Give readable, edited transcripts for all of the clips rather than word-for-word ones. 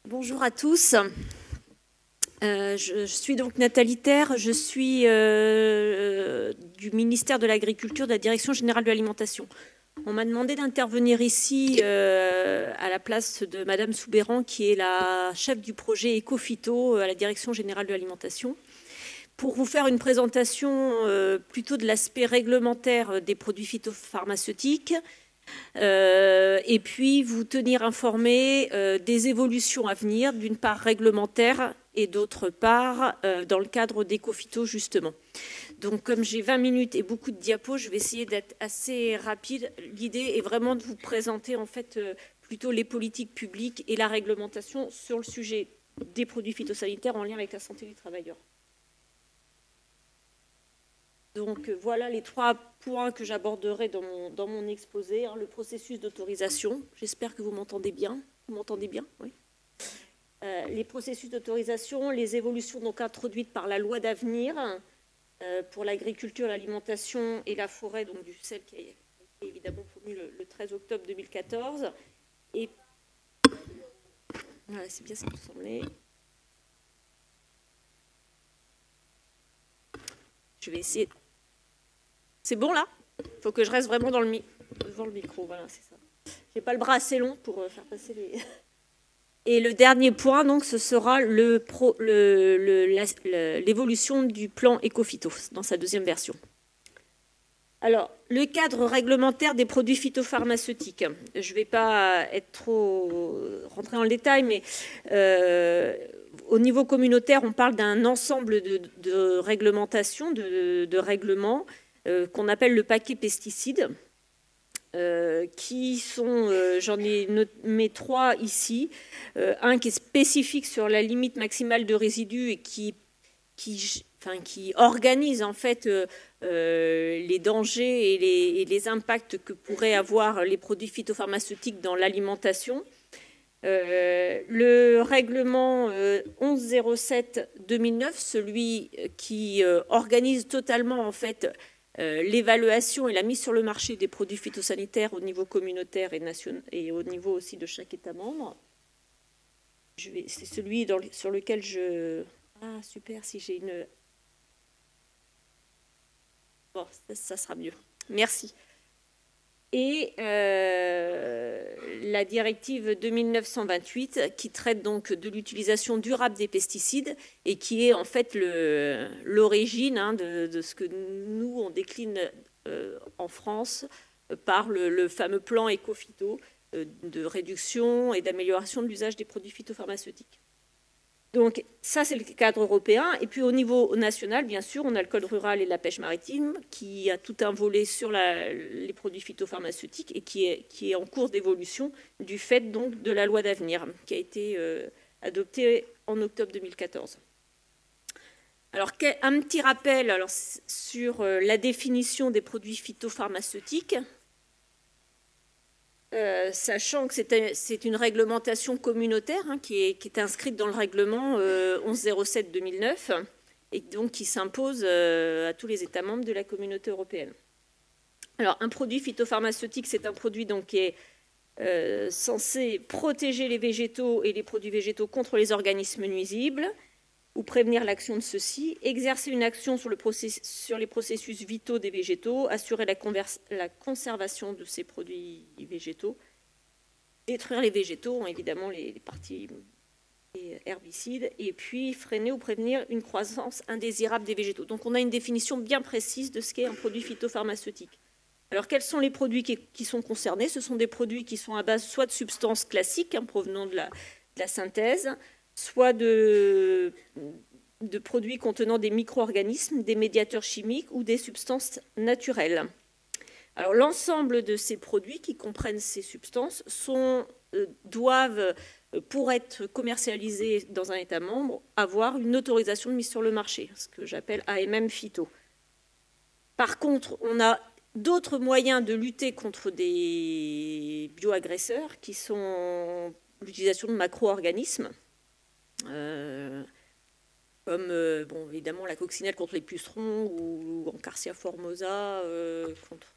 Bonjour à tous. Je suis donc Nathalie Terre, je suis du ministère de l'Agriculture, de la Direction générale de l'alimentation. On m'a demandé d'intervenir ici à la place de Madame Soubeyran, qui est la chef du projet Ecophyto à la Direction générale de l'alimentation, pour vous faire une présentation plutôt de l'aspect réglementaire des produits phytopharmaceutiques, et puis vous tenir informé des évolutions à venir, d'une part réglementaires et d'autre part dans le cadre d'Ecophyto justement. Donc comme j'ai 20 minutes et beaucoup de diapos, je vais essayer d'être assez rapide. L'idée est vraiment de vous présenter en fait plutôt les politiques publiques et la réglementation sur le sujet des produits phytosanitaires en lien avec la santé des travailleurs. Donc voilà les 3 points que j'aborderai dans mon exposé. Le processus d'autorisation, j'espère que vous m'entendez bien. Vous m'entendez bien? Oui. Les processus d'autorisation, les évolutions donc introduites par la loi d'avenir pour l'agriculture, l'alimentation et la forêt, donc du celle qui a été évidemment promue le 13 octobre 2014. Et voilà, c'est bien ça me semblait. Je vais essayer. C'est bon là? Il faut que je reste vraiment devant le micro. Voilà, c'est ça. J'ai pas le bras assez long pour faire passer les. Et le dernier point, donc, ce sera l'évolution du plan Ecophyto dans sa deuxième version. Alors, le cadre réglementaire des produits phytopharmaceutiques. Je ne vais pas être trop rentrée dans le détail, mais au niveau communautaire, on parle d'un ensemble de réglementations, de règlements qu'on appelle le paquet pesticides. Qui sont, j'en ai nommé 3 ici, un qui est spécifique sur la limite maximale de résidus et qui organise en fait les dangers et les impacts que pourraient avoir les produits phytopharmaceutiques dans l'alimentation. Le règlement 1107/2009, celui qui organise totalement en fait l'évaluation et la mise sur le marché des produits phytosanitaires au niveau communautaire et au niveau aussi de chaque État membre. C'est celui sur lequel je... Ah, super, si j'ai une... Bon, ça sera mieux. Merci. Et la directive 2928 qui traite donc de l'utilisation durable des pesticides et qui est en fait l'origine de ce que nous, on décline en France par le fameux plan Ecophyto de réduction et d'amélioration de l'usage des produits phytopharmaceutiques. Donc ça, c'est le cadre européen. Et puis au niveau national, bien sûr, on a le code rural et la pêche maritime qui a tout un volet sur les produits phytopharmaceutiques et qui est en cours d'évolution du fait donc de la loi d'avenir qui a été adoptée en octobre 2014. Alors un petit rappel sur la définition des produits phytopharmaceutiques. Sachant que c'est une réglementation communautaire qui est inscrite dans le règlement 1107/2009 et donc qui s'impose à tous les États membres de la communauté européenne. Alors, un produit phytopharmaceutique, c'est un produit donc, qui est censé protéger les végétaux et les produits végétaux contre les organismes nuisibles ou prévenir l'action de ceux-ci, exercer une action sur les processus vitaux des végétaux, assurer la conservation de ces produits végétaux, détruire les végétaux, évidemment les parties herbicides, et puis freiner ou prévenir une croissance indésirable des végétaux. Donc on a une définition bien précise de ce qu'est un produit phytopharmaceutique. Alors quels sont les produits qui sont concernés? Ce sont des produits qui sont à base soit de substances classiques provenant de la synthèse, soit de produits contenant des micro-organismes, des médiateurs chimiques ou des substances naturelles. Alors l'ensemble de ces produits qui comprennent ces substances doivent, pour être commercialisés dans un État membre, avoir une autorisation de mise sur le marché, ce que j'appelle AMM Phyto. Par contre, on a d'autres moyens de lutter contre des bioagresseurs qui sont l'utilisation de macro-organismes. Comme évidemment la coccinelle contre les pucerons ou Encarsia formosa contre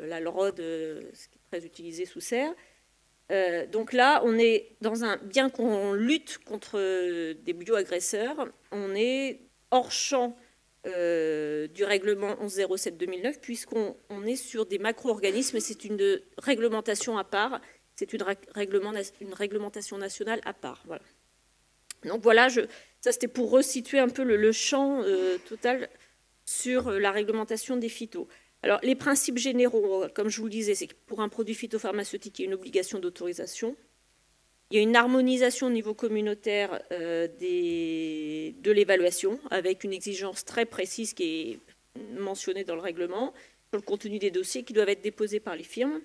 l'alrod, ce qui est très utilisé sous serre. Donc là, on est bien qu'on lutte contre des bioagresseurs, on est hors champ du règlement 1107/2009, puisqu'on est sur des macro-organismes et c'est une réglementation à part, c'est une réglementation nationale à part. Voilà. Donc voilà, ça c'était pour resituer un peu le champ total sur la réglementation des phytos. Alors les principes généraux, comme je vous le disais, c'est que pour un produit phytopharmaceutique, il y a une obligation d'autorisation. Il y a une harmonisation au niveau communautaire de l'évaluation, avec une exigence très précise qui est mentionnée dans le règlement, sur le contenu des dossiers qui doivent être déposés par les firmes.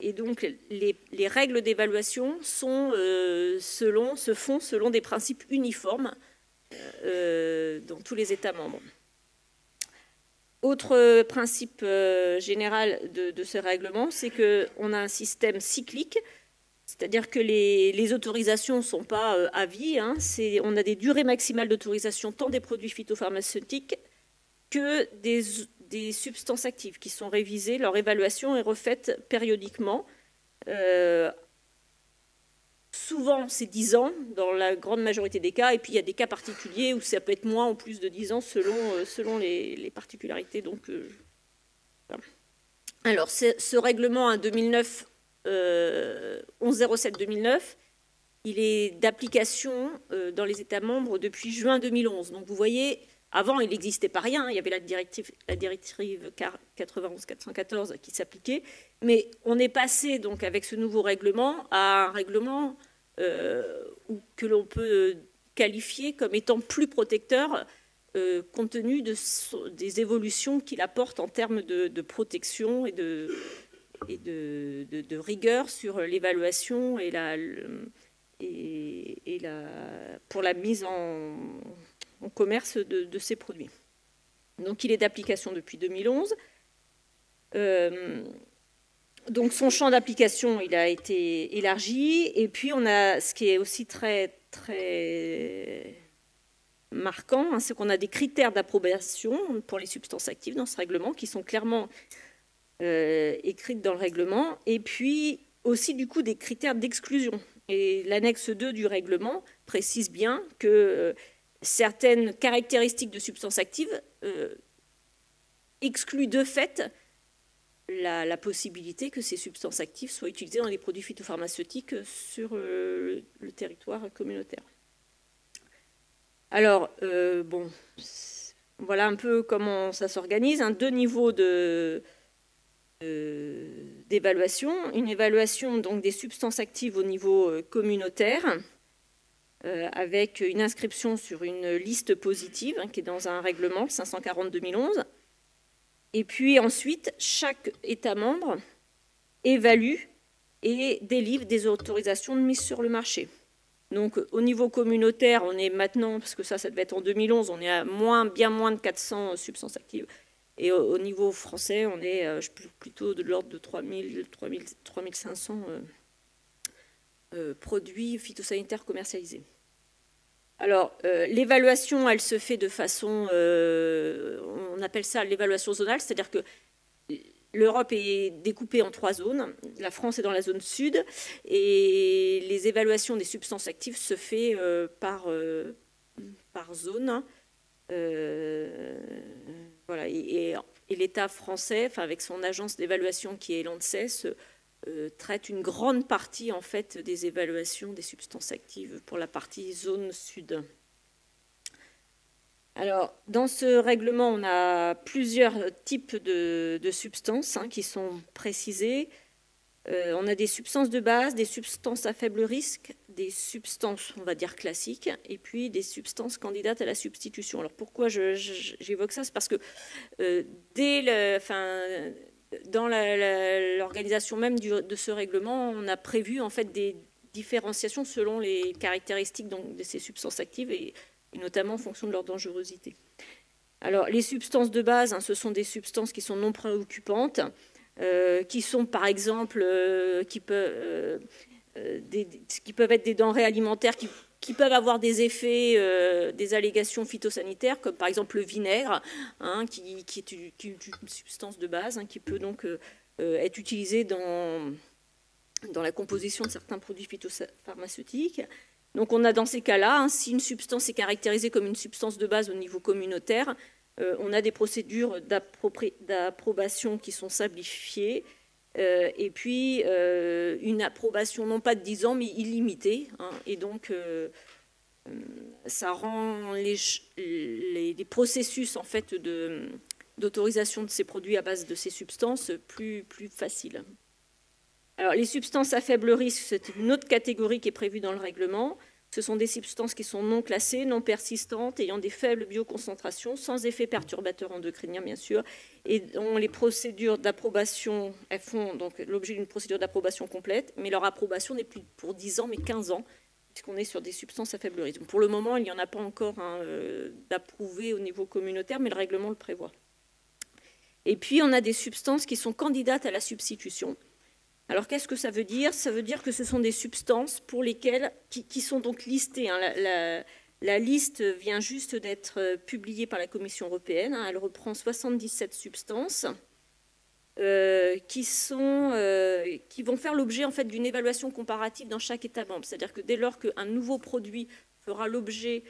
Et donc, les règles d'évaluation se font selon des principes uniformes dans tous les États membres. Autre principe général de ce règlement, c'est qu'on a un système cyclique, c'est-à-dire que les autorisations ne sont pas à vie. On a des durées maximales d'autorisation tant des produits phytopharmaceutiques que des substances actives qui sont révisées, leur évaluation est refaite périodiquement. Souvent, c'est 10 ans dans la grande majorité des cas, et puis il y a des cas particuliers où ça peut être moins ou plus de 10 ans selon les particularités. Donc, voilà. Alors, ce règlement 2009, 1107/2009, il est d'application dans les États membres depuis juin 2011. Donc, vous voyez, avant, il n'existait pas rien. Il y avait la directive 91/414 qui s'appliquait. Mais on est passé, donc, avec ce nouveau règlement, à un règlement que l'on peut qualifier comme étant plus protecteur compte tenu des évolutions qu'il apporte en termes de protection et de rigueur sur l'évaluation pour la mise en commerce de ces produits. Donc il est d'application depuis 2011. Donc son champ d'application, il a été élargi. Et puis on a ce qui est aussi très, très marquant, c'est qu'on a des critères d'approbation pour les substances actives dans ce règlement qui sont clairement écrites dans le règlement. Et puis aussi du coup des critères d'exclusion. Et l'annexe 2 du règlement précise bien que certaines caractéristiques de substances actives excluent de fait la possibilité que ces substances actives soient utilisées dans les produits phytopharmaceutiques sur le territoire communautaire. Alors, bon, voilà un peu comment ça s'organise. 2 niveaux d'évaluation. Une évaluation donc, des substances actives au niveau communautaire, avec une inscription sur une liste positive qui est dans un règlement 540/2011. Et puis ensuite, chaque État membre évalue et délivre des autorisations de mise sur le marché. Donc au niveau communautaire, on est maintenant, parce que ça devait être en 2011, on est à bien moins de 400 substances actives. Et au niveau français, on est plutôt de l'ordre de 3500 produits phytosanitaires commercialisés. Alors, l'évaluation, elle se fait de façon, on appelle ça l'évaluation zonale, c'est-à-dire que l'Europe est découpée en 3 zones. La France est dans la zone sud et les évaluations des substances actives se fait par zone. Voilà. Et l'État français, avec son agence d'évaluation qui est l'ANSES, traite une grande partie en fait des évaluations des substances actives pour la partie zone sud. Alors, dans ce règlement, on a plusieurs types de substances qui sont précisées. On a des substances de base, des substances à faible risque, des substances, on va dire, classiques, et puis des substances candidates à la substitution. Alors, pourquoi j'évoque ça? C'est parce que dans l'organisation même de ce règlement, on a prévu en fait des différenciations selon les caractéristiques donc, de ces substances actives et notamment en fonction de leur dangerosité. Alors, les substances de base, ce sont des substances qui sont non préoccupantes, qui sont par exemple, qui peuvent être des denrées alimentaires qui peuvent avoir des effets, des allégations phytosanitaires, comme par exemple le vinaigre, qui est une substance de base, qui peut donc être utilisée dans dans la composition de certains produits phytopharmaceutiques. Donc on a dans ces cas-là, hein, si une substance est caractérisée comme une substance de base au niveau communautaire, on a des procédures d'approbation qui sont simplifiées, et puis une approbation non pas de 10 ans mais illimitée, hein, et donc ça rend les processus en fait d'autorisation de ces produits à base de ces substances plus faciles. Alors, les substances à faible risque, c'est une autre catégorie qui est prévue dans le règlement. Ce sont des substances qui sont non classées, non persistantes, ayant des faibles bioconcentrations, sans effet perturbateur endocrinien, bien sûr, et dont les procédures d'approbation, elles font donc l'objet d'une procédure d'approbation complète, mais leur approbation n'est plus pour 10 ans, mais 15 ans, puisqu'on est sur des substances à faible risque. Donc, pour le moment, il n'y en a pas encore d'approuvées au niveau communautaire, mais le règlement le prévoit. Et puis, on a des substances qui sont candidates à la substitution. Alors, qu'est-ce que ça veut dire? Ça veut dire que ce sont des substances pour lesquelles, qui sont donc listées. Hein, la liste vient juste d'être publiée par la Commission européenne. Hein, elle reprend 77 substances qui vont faire l'objet en fait, d'une évaluation comparative dans chaque État membre. C'est-à-dire que dès lors qu'un nouveau produit fera l'objet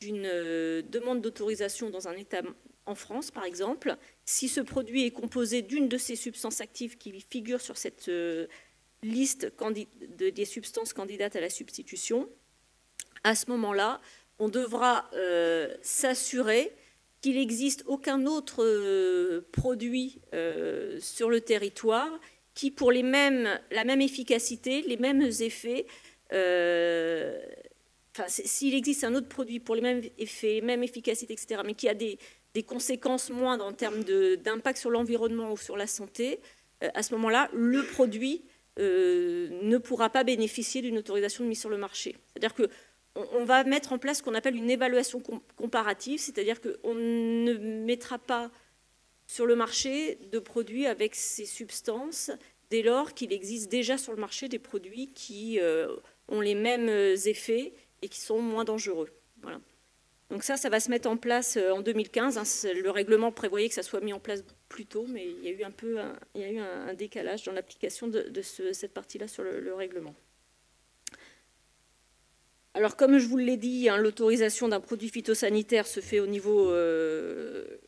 d'une demande d'autorisation dans un État en France, par exemple, si ce produit est composé d'une de ces substances actives qui figurent sur cette liste des substances candidates à la substitution, à ce moment-là, on devra s'assurer qu'il n'existe aucun autre produit sur le territoire qui, pour la même efficacité, les mêmes effets, s'il existe un autre produit pour les mêmes effets, même efficacité, etc., mais qui a des conséquences moindres en termes d'impact sur l'environnement ou sur la santé, à ce moment-là, le produit ne pourra pas bénéficier d'une autorisation de mise sur le marché. C'est-à-dire qu'on va mettre en place ce qu'on appelle une évaluation comparative, c'est-à-dire qu'on ne mettra pas sur le marché de produits avec ces substances dès lors qu'il existe déjà sur le marché des produits qui ont les mêmes effets et qui sont moins dangereux. Voilà. Donc ça va se mettre en place en 2015. Hein, le règlement prévoyait que ça soit mis en place plus tôt, mais il y a eu un décalage dans l'application de cette partie-là sur le règlement. Alors, comme je vous l'ai dit, hein, l'autorisation d'un produit phytosanitaire se fait au niveau de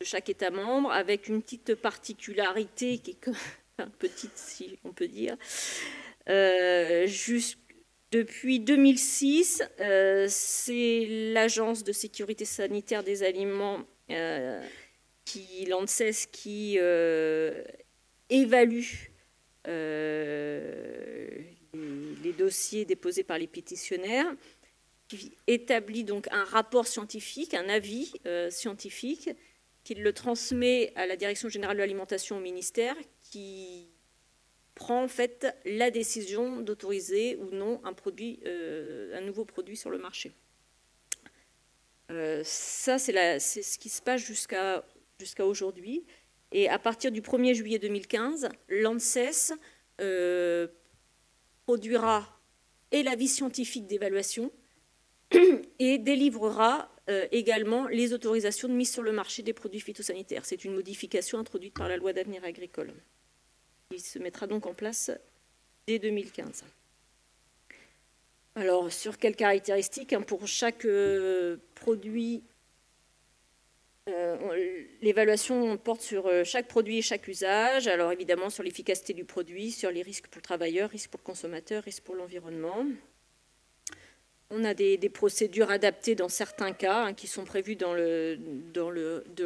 chaque État membre, avec une petite particularité qui est petite, si on peut dire. Depuis 2006, c'est l'Agence de sécurité sanitaire des aliments, l'ANSES, qui évalue les dossiers déposés par les pétitionnaires, qui établit donc un rapport scientifique, un avis scientifique, qu'il le transmet à la Direction générale de l'alimentation au ministère, qui prend en fait la décision d'autoriser ou non un nouveau produit sur le marché. Ça, c'est ce qui se passe jusqu'à aujourd'hui. Et à partir du 1er juillet 2015, l'ANSES produira et l'avis scientifique d'évaluation et délivrera également les autorisations de mise sur le marché des produits phytosanitaires. C'est une modification introduite par la loi d'avenir agricole. Il se mettra donc en place dès 2015. Alors, sur quelles caractéristiques? Pour chaque produit, l'évaluation porte sur chaque produit et chaque usage. Alors, évidemment, sur l'efficacité du produit, sur les risques pour le travailleur, risques pour le consommateur, risques pour l'environnement. On a des procédures adaptées dans certains cas hein, qui sont prévues dans le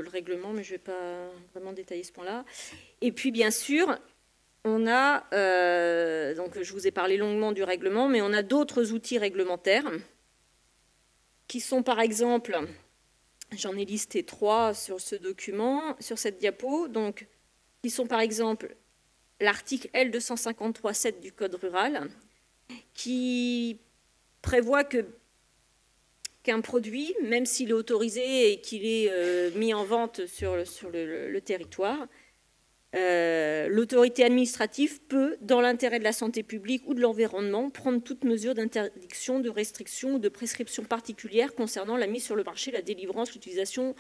règlement, mais je ne vais pas vraiment détailler ce point-là. Et puis, bien sûr, on a, donc je vous ai parlé longuement du règlement, mais on a d'autres outils réglementaires qui sont par exemple, j'en ai listé 3 sur ce document, sur cette diapo, donc qui sont par exemple l'article L253.7 du Code rural, qui prévoit qu'un produit, même s'il est autorisé et qu'il est mis en vente sur le territoire, l'autorité administrative peut, dans l'intérêt de la santé publique ou de l'environnement, prendre toute mesure d'interdiction, de restriction ou de prescription particulière concernant la mise sur le marché, la délivrance, l'utilisation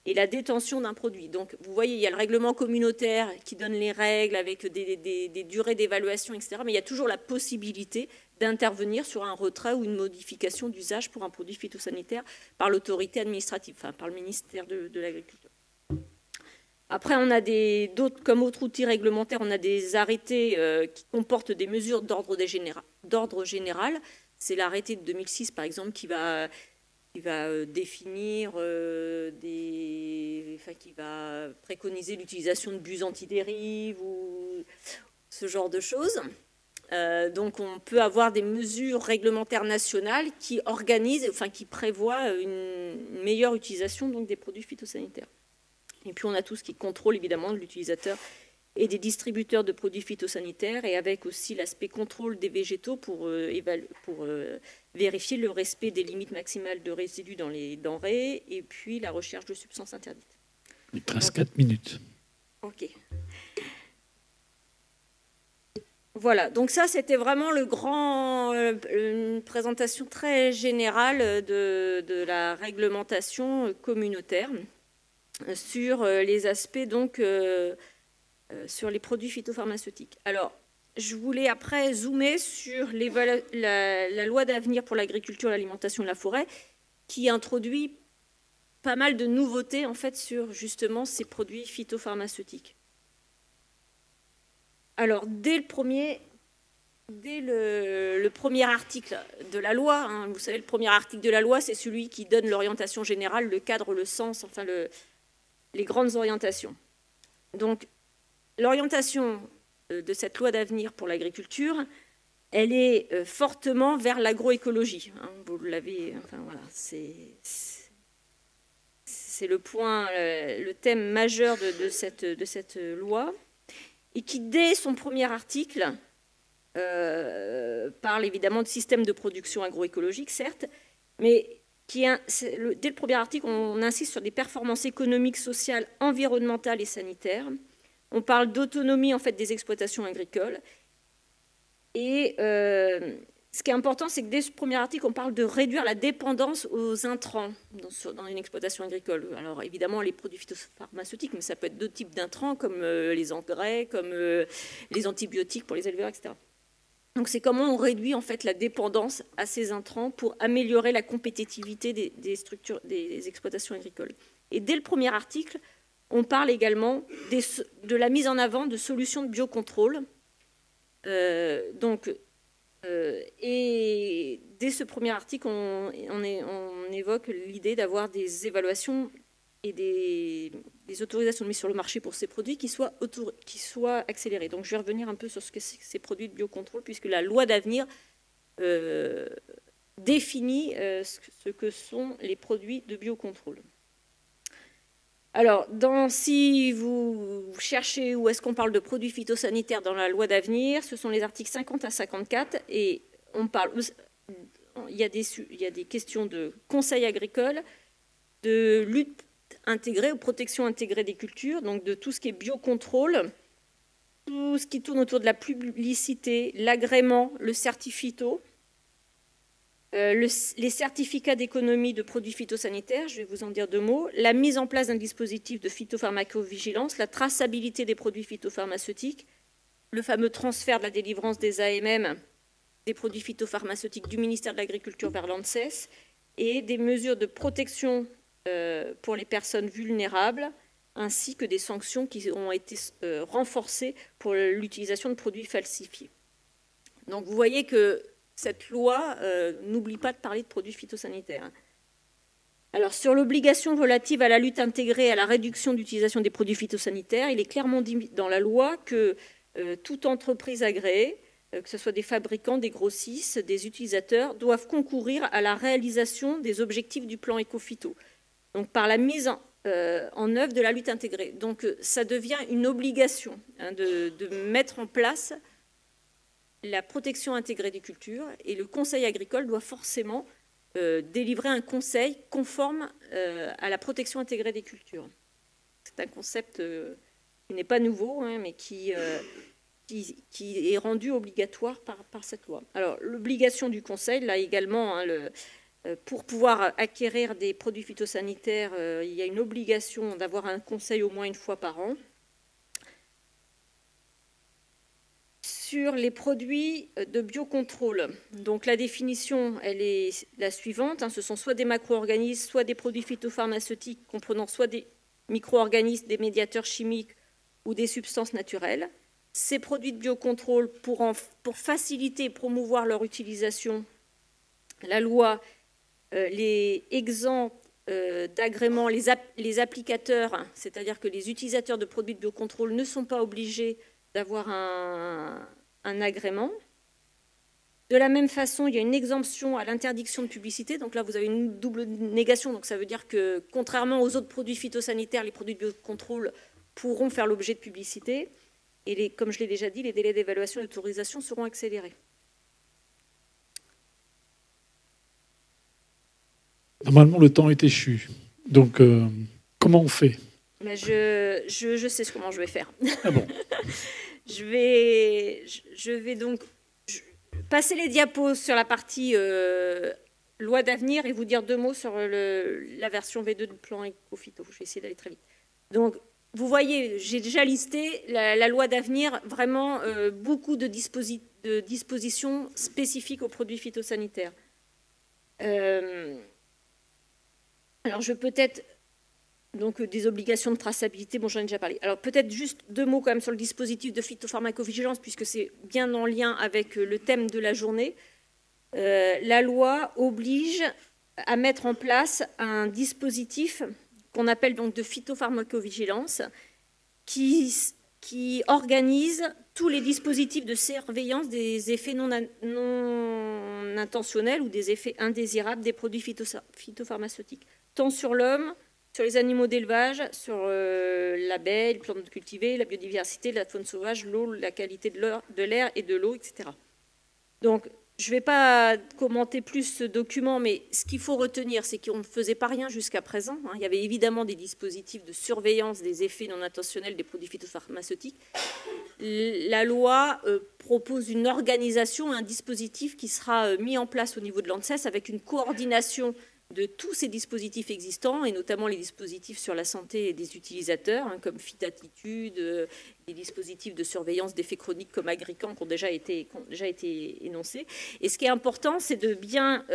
et la détention d'un produit. Donc, vous voyez, il y a le règlement communautaire qui donne les règles avec des durées d'évaluation, etc. Mais il y a toujours la possibilité d'intervenir sur un retrait ou une modification d'usage pour un produit phytosanitaire par l'autorité administrative, enfin par le ministère de l'Agriculture. Après, on a comme autre outil réglementaire, on a des arrêtés qui comportent des mesures d'ordre général. C'est l'arrêté de 2006, par exemple, qui va définir, qui va préconiser l'utilisation de bus antidérive ou ce genre de choses. Donc on peut avoir des mesures réglementaires nationales qui organisent, qui prévoient une meilleure utilisation donc, des produits phytosanitaires. Et puis on a tout ce qui contrôle évidemment de l'utilisateur et des distributeurs de produits phytosanitaires, et avec aussi l'aspect contrôle des végétaux pour vérifier le respect des limites maximales de résidus dans les denrées, et puis la recherche de substances interdites. Il te reste 4 minutes. Ok. Voilà, donc ça c'était vraiment une présentation très générale de la réglementation communautaire sur les aspects donc sur les produits phytopharmaceutiques. Alors, je voulais après zoomer sur la loi d'avenir pour l'agriculture, l'alimentation et la forêt, qui introduit pas mal de nouveautés en fait sur justement ces produits phytopharmaceutiques. Alors, dès le premier article de la loi, hein, vous savez, le premier article de la loi, c'est celui qui donne l'orientation générale, le cadre, le sens, enfin les grandes orientations. Donc, l'orientation de cette loi d'avenir pour l'agriculture, elle est fortement vers l'agroécologie. Hein, vous l'avez, enfin voilà, c'est le point, le thème majeur de cette loi, et qui, dès son premier article, parle évidemment de système de production agroécologique, certes, mais dès le premier article, on insiste sur des performances économiques, sociales, environnementales et sanitaires. On parle d'autonomie en fait, des exploitations agricoles. Et ce qui est important, c'est que dès ce premier article, on parle de réduire la dépendance aux intrants dans une exploitation agricole. Alors évidemment, les produits phytopharmaceutiques, mais ça peut être d'autres types d'intrants, comme les engrais, comme les antibiotiques pour les éleveurs, etc. Donc c'est comment on réduit en fait la dépendance à ces intrants pour améliorer la compétitivité des exploitations agricoles. Et dès le premier article, on parle également de la mise en avant de solutions de biocontrôle. Et dès ce premier article, on évoque l'idée d'avoir des évaluations et des autorisations de mise sur le marché pour ces produits qui soient accélérées. Donc je vais revenir un peu sur ce que c'est que ces produits de biocontrôle, puisque la loi d'avenir définit ce que sont les produits de biocontrôle. Alors, si vous cherchez où est-ce qu'on parle de produits phytosanitaires dans la loi d'avenir, ce sont les articles 50 à 54, et il y a des questions de conseil agricole, de lutte intégrée ou protection intégrée des cultures, donc de tout ce qui est biocontrôle, tout ce qui tourne autour de la publicité, l'agrément, le certifito, les certificats d'économie de produits phytosanitaires, je vais vous en dire 2 mots, la mise en place d'un dispositif de phytopharmacovigilance, la traçabilité des produits phytopharmaceutiques, le fameux transfert de la délivrance des AMM, des produits phytopharmaceutiques du ministère de l'Agriculture vers l'ANSES, et des mesures de protection pour les personnes vulnérables, ainsi que des sanctions qui ont été renforcées pour l'utilisation de produits falsifiés. Donc vous voyez que cette loi n'oublie pas de parler de produits phytosanitaires. Alors, sur l'obligation relative à la lutte intégrée à la réduction d'utilisation des produits phytosanitaires, il est clairement dit dans la loi que toute entreprise agréée, que ce soit des fabricants, des grossistes, des utilisateurs, doivent concourir à la réalisation des objectifs du plan éco-phyto, donc par la mise en œuvre de la lutte intégrée. Donc, ça devient une obligation de mettre en place la protection intégrée des cultures, et le conseil agricole doit forcément délivrer un conseil conforme à la protection intégrée des cultures. C'est un concept qui n'est pas nouveau, hein, mais qui est rendu obligatoire par cette loi. Alors, l'obligation du conseil, là également, hein, Pour pouvoir acquérir des produits phytosanitaires, il y a une obligation d'avoir un conseil au moins une fois par an. Sur les produits de biocontrôle, donc la définition, elle est la suivante. Ce sont soit des macro-organismes, soit des produits phytopharmaceutiques comprenant soit des micro-organismes, des médiateurs chimiques ou des substances naturelles. Ces produits de biocontrôle, pour faciliter et promouvoir leur utilisation, la loi les exempts d'agrément, les applicateurs, c'est-à-dire que les utilisateurs de produits de biocontrôle ne sont pas obligés d'avoir un agrément. De la même façon, il y a une exemption à l'interdiction de publicité. Donc là, vous avez une double négation. Donc ça veut dire que, contrairement aux autres produits phytosanitaires, les produits de biocontrôle pourront faire l'objet de publicité. Et comme je l'ai déjà dit, les délais d'évaluation et d'autorisation seront accélérés. Normalement, le temps est échu. Donc, comment on fait? Je sais comment je vais faire. Ah bon. Je vais donc passer les diapos sur la partie loi d'avenir et vous dire 2 mots sur la version V2 du plan Ecophyto. Je vais essayer d'aller très vite. Donc, vous voyez, j'ai déjà listé la loi d'avenir, vraiment beaucoup de dispositions spécifiques aux produits phytosanitaires. Alors, je peux peut-être... Donc, des obligations de traçabilité, bon, j'en ai déjà parlé. Alors, peut-être juste 2 mots quand même sur le dispositif de phytopharmacovigilance, puisque c'est bien en lien avec le thème de la journée. La loi oblige à mettre en place un dispositif qu'on appelle donc de phytopharmacovigilance, qui organise tous les dispositifs de surveillance des effets non intentionnels ou des effets indésirables des produits phytopharmaceutiques, tant sur l'homme, sur les animaux d'élevage, sur l'abeille, les plantes cultivées, la biodiversité, la faune sauvage, l'eau, la qualité de l'air et de l'eau, etc. Donc, je ne vais pas commenter plus ce document, mais ce qu'il faut retenir, c'est qu'on ne faisait pas rien jusqu'à présent. Il y avait évidemment des dispositifs de surveillance des effets non intentionnels des produits phytopharmaceutiques. La loi propose une organisation, un dispositif qui sera mis en place au niveau de l'ANSES avec une coordination de tous ces dispositifs existants, et notamment les dispositifs sur la santé des utilisateurs, comme Phytatitude, des dispositifs de surveillance d'effets chroniques comme Agrican qui ont déjà été énoncés. Et ce qui est important, c'est de bien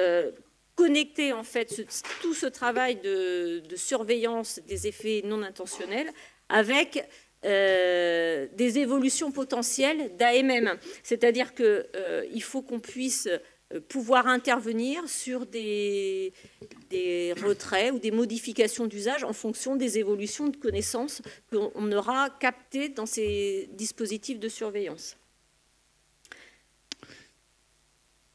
connecter en fait tout ce travail de surveillance des effets non intentionnels avec des évolutions potentielles d'AMM. C'est-à-dire qu'il faut qu'on puisse pouvoir intervenir sur des retraits ou des modifications d'usage en fonction des évolutions de connaissances qu'on aura captées dans ces dispositifs de surveillance.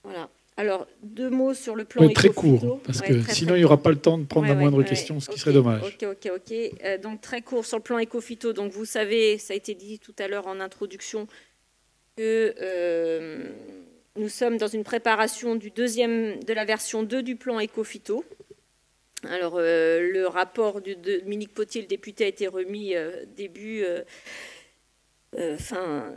Voilà. Alors, 2 mots sur le plan très court, parce que sinon il n'y aura pas le temps de prendre la moindre question, ce qui serait dommage. Ok. Donc, très court sur le plan Ecophyto. Donc, vous savez, ça a été dit tout à l'heure en introduction, que nous sommes dans une préparation de la version 2 du plan Ecophyto. Alors, le rapport de Dominique Potier, le député, a été remis fin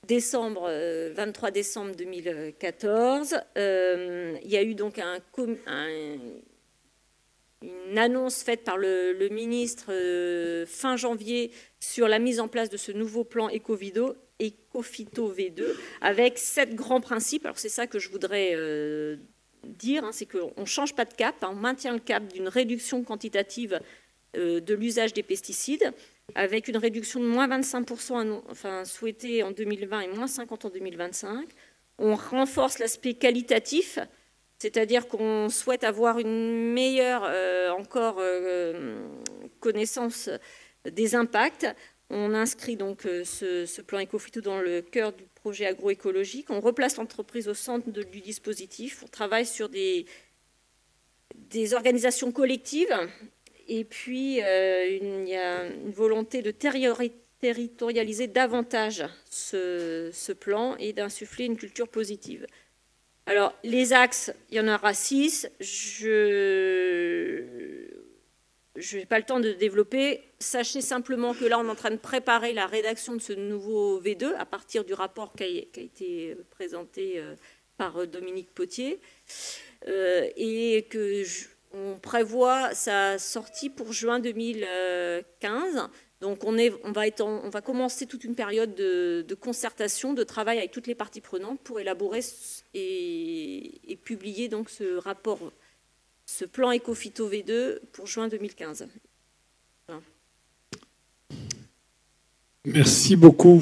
décembre, 23 décembre 2014. Il y a eu donc une annonce faite par le ministre fin janvier sur la mise en place de ce nouveau plan Ecophyto V2 avec 7 grands principes. Alors c'est ça que je voudrais dire, c'est qu'on ne change pas de cap, on maintient le cap d'une réduction quantitative de l'usage des pesticides avec une réduction de moins 25% souhaitée en 2020 et moins 50% en 2025. On renforce l'aspect qualitatif, c'est-à-dire qu'on souhaite avoir une meilleure connaissance des impacts. On inscrit donc ce plan Ecophyto dans le cœur du projet agroécologique. On replace l'entreprise au centre du dispositif. On travaille sur des organisations collectives. Et puis, il y a une volonté de territorialiser davantage ce plan et d'insuffler une culture positive. Alors, les axes, il y en aura 6. Je n'ai pas le temps de développer. Sachez simplement que là, on est en train de préparer la rédaction de ce nouveau V2 à partir du rapport qui a été présenté par Dominique Potier. et on prévoit sa sortie pour juin 2015. Donc on va commencer toute une période de concertation, de travail avec toutes les parties prenantes pour élaborer et publier donc ce rapport, ce plan Éco-Phyto V2 pour juin 2015. Voilà. Merci beaucoup.